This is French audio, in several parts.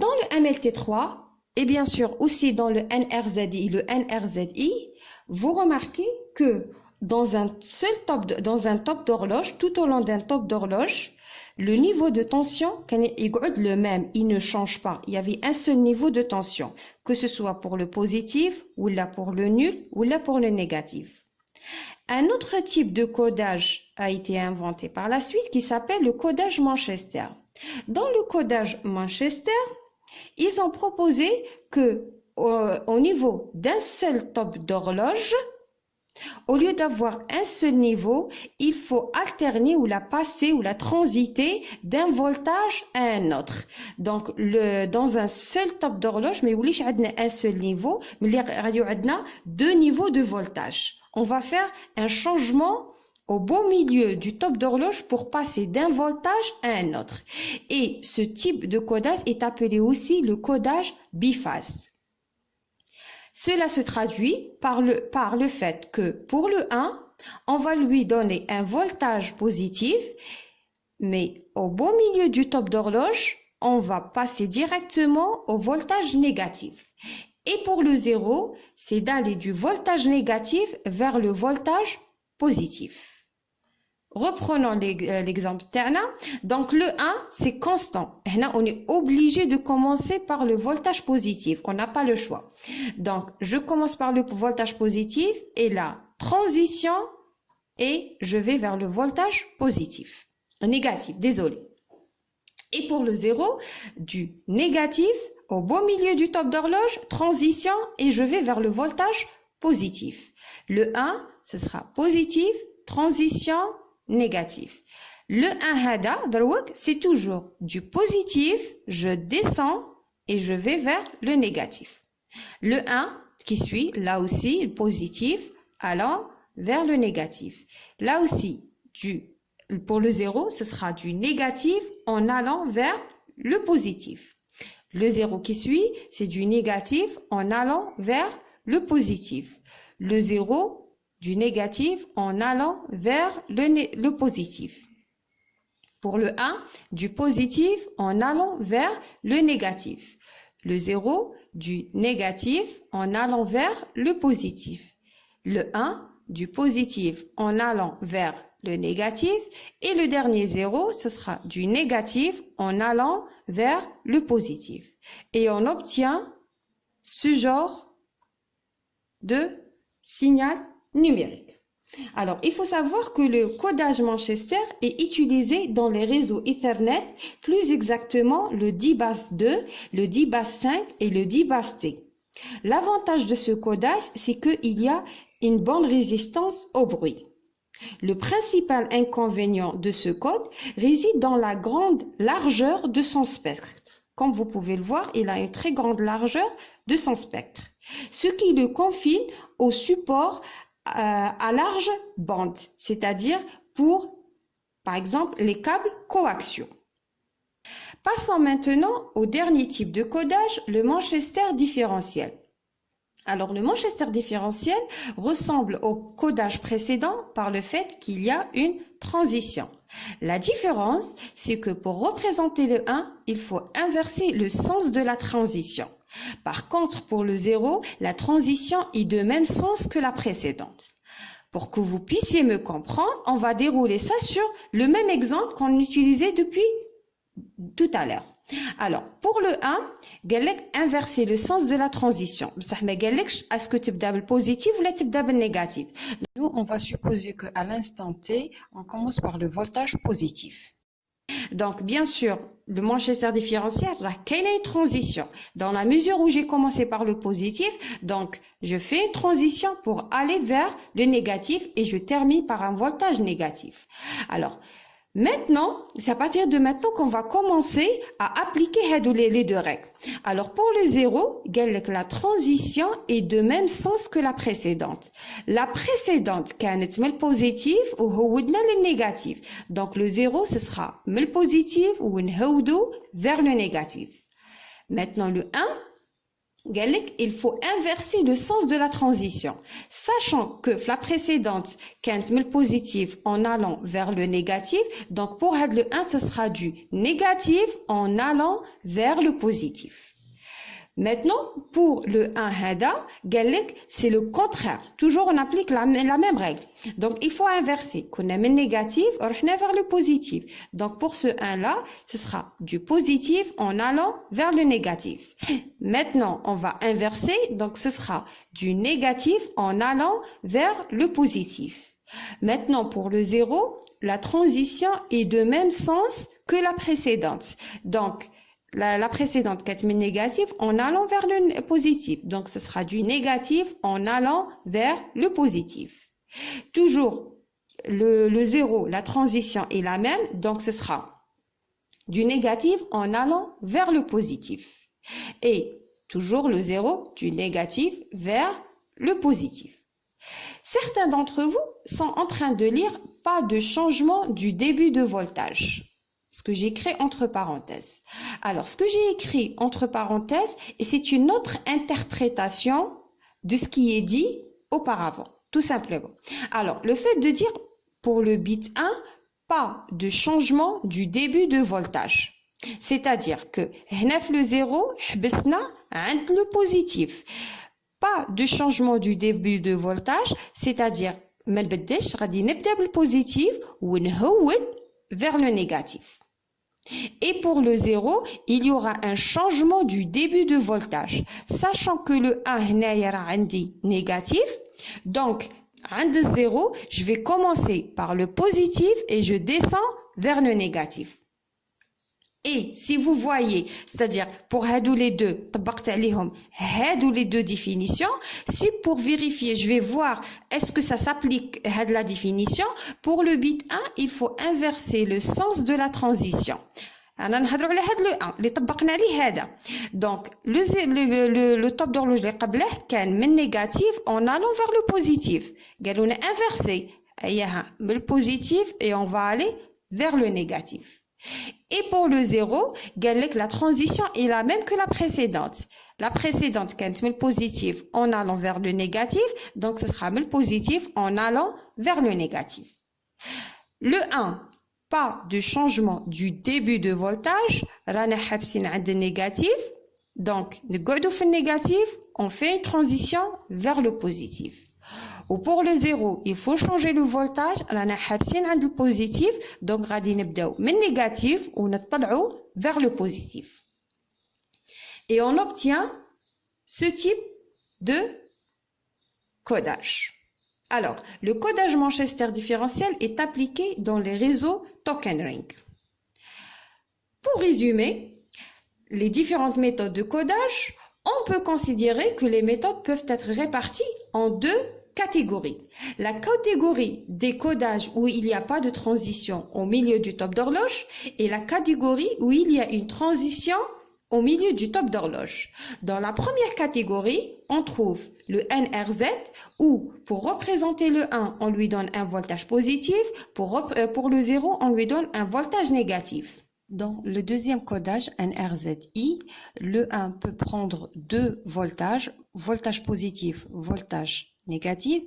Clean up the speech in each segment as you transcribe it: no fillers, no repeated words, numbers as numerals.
Dans le MLT3, et bien sûr aussi dans le NRZI, vous remarquez que dans un top d'horloge, tout au long d'un top d'horloge, le niveau de tension est le même, il ne change pas. Il y avait un seul niveau de tension, que ce soit pour le positif, ou là pour le nul, ou là pour le négatif. Un autre type de codage a été inventé par la suite qui s'appelle le codage Manchester. Dans le codage Manchester, ils ont proposé que au niveau d'un seul top d'horloge, au lieu d'avoir un seul niveau, il faut alterner ou la passer ou la transiter d'un voltage à un autre. Donc, dans un seul top d'horloge, mais oui, un seul niveau, mais il y a deux niveaux de voltage. On va faire un changement au beau milieu du top d'horloge pour passer d'un voltage à un autre. Et ce type de codage est appelé aussi le codage biphase. Cela se traduit par le fait que pour le 1, on va lui donner un voltage positif, mais au beau milieu du top d'horloge, on va passer directement au voltage négatif. Et pour le 0, c'est d'aller du voltage négatif vers le voltage positif. Reprenons l'exemple Terna. Donc le 1, c'est constant. Là, on est obligé de commencer par le voltage positif. On n'a pas le choix. Donc, je commence par le voltage positif et la transition et je vais vers le voltage positif. Négatif, désolé. Et pour le 0, du négatif au beau milieu du top d'horloge, transition et je vais vers le voltage positif. Le 1, ce sera positif, transition, négatif. Le 1 hada, c'est toujours du positif, je descends et je vais vers le négatif. Le 1 qui suit, là aussi, le positif, allant vers le négatif. Là aussi, pour le 0, ce sera du négatif en allant vers le positif. Le 0 qui suit, c'est du négatif en allant vers le positif. Le 0, du négatif en allant vers le positif. Pour le 1, du positif en allant vers le négatif. Le 0, du négatif en allant vers le positif. Le 1, du positif en allant vers le négatif. Et le dernier 0, ce sera du négatif en allant vers le positif. Et on obtient ce genre de signal numérique. Alors, il faut savoir que le codage Manchester est utilisé dans les réseaux Ethernet, plus exactement le 10BAS2, le 10BAS5 et le 10BAS-T. L'avantage de ce codage, c'est qu'il y a une bonne résistance au bruit. Le principal inconvénient de ce code réside dans la grande largeur de son spectre. Comme vous pouvez le voir, il a une très grande largeur de son spectre, ce qui le confine au support à large bande, c'est-à-dire pour, par exemple, les câbles coaxiaux. Passons maintenant au dernier type de codage, le Manchester différentiel. Alors, le Manchester différentiel ressemble au codage précédent par le fait qu'il y a une transition. La différence, c'est que pour représenter le 1, il faut inverser le sens de la transition. Par contre, pour le 0, la transition est de même sens que la précédente. Pour que vous puissiez me comprendre, on va dérouler ça sur le même exemple qu'on utilisait depuis tout à l'heure. Alors, pour le 1, قالك inverser le sens de la transition. بصح ما قالكش est-ce que تبدا بالpositif ou تبدا بالnégatif. Nous, on va supposer qu'à l'instant T, on commence par le voltage positif. Donc, bien sûr, le Manchester différentiel, il y a une transition. Dans la mesure où j'ai commencé par le positif, donc je fais une transition pour aller vers le négatif et je termine par un voltage négatif. Alors, maintenant, c'est à partir de maintenant qu'on va commencer à appliquer les deux règles. Alors, pour le 0, la transition est de même sens que la précédente. La précédente, كانت من positif ou هودنا le négatif. Donc, le 0, ce sera من positif ou نهودو vers le négatif. Maintenant, le 1, il faut inverser le sens de la transition. Sachant que la précédente, quand le positif en allant vers le négatif, donc pour le 1, ce sera du négatif en allant vers le positif. Maintenant, pour le 1 hada, c'est le contraire. Toujours, on applique la même règle. Donc, il faut inverser. Qu'on a le négatif, on va vers le positif. Donc, pour ce 1-là, ce sera du positif en allant vers le négatif. Maintenant, on va inverser. Donc, ce sera du négatif en allant vers le positif. Maintenant, pour le 0, la transition est de même sens que la précédente. Donc, la précédente, 4000 négatif, en allant vers le positif. Donc, ce sera du négatif en allant vers le positif. Toujours, le 0, la transition est la même. Donc, ce sera du négatif en allant vers le positif. Et toujours le 0, du négatif vers le positif. Certains d'entre vous sont en train de lire « pas de changement du début de voltage ». Ce que j'ai écrit entre parenthèses. Alors, ce que j'ai écrit entre parenthèses, et c'est une autre interprétation de ce qui est dit auparavant, tout simplement. Alors, le fait de dire pour le bit 1, pas de changement du début de voltage. C'est-à-dire que le 0, le positif. Pas de changement du début de voltage, c'est-à-dire ما نبدلش غادي نبدا بالpositif ونهود vers le négatif. Et pour le 0, il y aura un changement du début de voltage. Sachant que le 1 est négatif, donc, 0, je vais commencer par le positif et je descends vers le négatif. Et si vous voyez, c'est-à-dire pour les deux, les deux définitions, si pour vérifier, je vais voir est-ce que ça s'applique à la définition, pour le bit 1, il faut inverser le sens de la transition. Donc, le top d'horloge est négatif en allant vers le positif. On a inversé le positif et on va aller vers le négatif. Et pour le 0, la transition est la même que la précédente. La précédente, quand le positif en allant vers le négatif, donc ce sera le positif en allant vers le négatif. Le 1, pas de changement du début de voltage, rana habsin de négatif. Donc, le négatif, on fait une transition vers le positif. Ou pour le 0, il faut changer le voltage, rana habsin de positif, donc غادي نبداو من négatif ou نطلعوا vers le positif. Et on obtient ce type de codage. Alors, le codage Manchester différentiel est appliqué dans les réseaux token ring. Pour résumer, les différentes méthodes de codage, on peut considérer que les méthodes peuvent être réparties en deux catégories. La catégorie des codages où il n'y a pas de transition au milieu du top d'horloge et la catégorie où il y a une transition au milieu du top d'horloge. Dans la première catégorie, on trouve le NRZ où pour représenter le 1, on lui donne un voltage positif, pour le 0, on lui donne un voltage négatif. Dans le deuxième codage NRZI, le 1 peut prendre deux voltages, voltage positif, voltage négatif,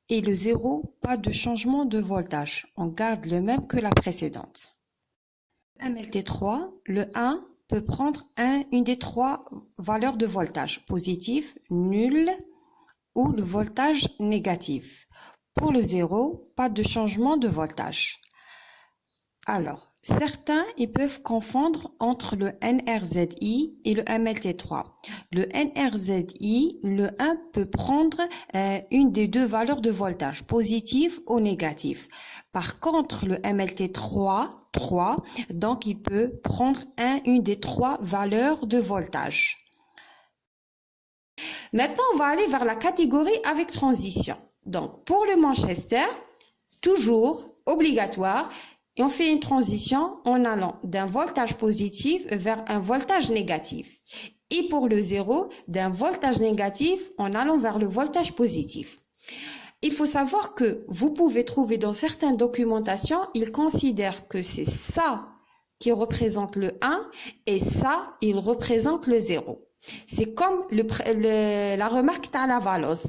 et le 0, pas de changement de voltage. On garde le même que la précédente. MLT3, le 1 peut prendre une des trois valeurs de voltage, positif, nul ou le voltage négatif. Pour le 0, pas de changement de voltage. Alors, certains ils peuvent confondre entre le NRZI et le MLT3. Le NRZI, le 1 peut prendre une des deux valeurs de voltage, positif ou négatif. Par contre, le MLT3, donc il peut prendre une des trois valeurs de voltage. Maintenant, on va aller vers la catégorie avec transition. Donc, pour le Manchester, toujours obligatoire, et on fait une transition en allant d'un voltage positif vers un voltage négatif. Et pour le 0, d'un voltage négatif en allant vers le voltage positif. Il faut savoir que vous pouvez trouver dans certaines documentations, ils considèrent que c'est ça qui représente le 1 et ça, il représente le 0. C'est comme la remarque de la valence.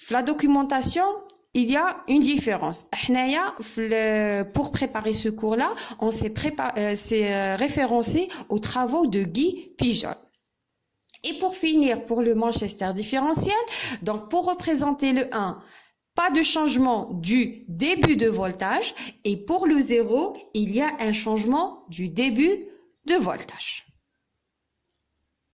La documentation, il y a une différence. Pour préparer ce cours-là, on s'est référencé aux travaux de Guy Pijol. Et pour finir, pour le Manchester différentiel, donc pour représenter le 1, pas de changement du début de voltage. Et pour le 0, il y a un changement du début de voltage.